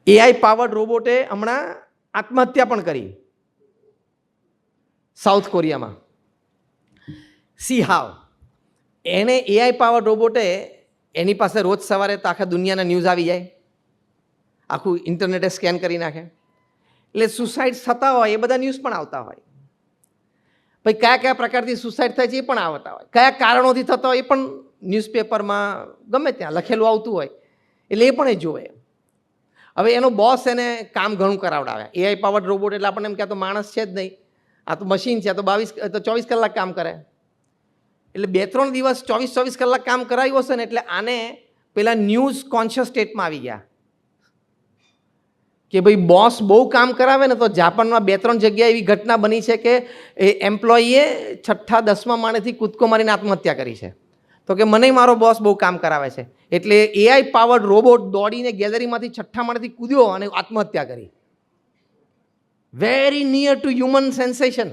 AI powered રોબોટે હમણાં આત્મહત્યા પણ કરી સાઉથ કોરિયામાં. સી હાવ એને એઆઈ પાવર્ડ રોબોટે એની પાસે રોજ સવારે તો આખા દુનિયાના ન્યૂઝ આવી જાય, આખું ઇન્ટરનેટે સ્કેન કરી નાખે, એટલે સુસાઇડ થતા હોય એ બધા ન્યૂઝ પણ આવતા હોય. ભાઈ કયા કયા પ્રકારથી સુસાઇડ થાય છે એ પણ આવતા હોય, કયા કારણોથી થતા હોય એ પણ ન્યૂઝપેપરમાં ગમે ત્યાં લખેલું આવતું હોય, એટલે એ પણ એ જોવે. હવે એનો બોસ એને કામ ઘણું કરાવડાવે. એઆઈ પાવર્ડ રોબોટ એટલે આપણને એમ કે આ તો માણસ છે જ નહીં, આ તો મશીન છે, આ તો 24 કલાક કામ કરે. એટલે 2-3 દિવસ 24 કલાક કામ કરાવ્યું હશે ને, એટલે આને પેલા ન્યૂઝ કોન્શિયસ સ્ટેટમાં આવી ગયા કે ભાઈ બોસ બહુ કામ કરાવે ને તો જાપાનમાં 2-3 જગ્યાએ એવી ઘટના બની છે કે એ એમ્પ્લોયીએ 6ઠા-10મા માળેથી કૂદકો મારીને આત્મહત્યા કરી છે. તો કે મને મારો બોસ બહુ કામ કરાવે છે, એટલે એઆઈ પાવર્ડ રોબોટ દોડીને ગેલેરીમાંથી 6ઠ્ઠા માળેથી કૂદ્યો અને આત્મહત્યા કરી. Very near to human sensation.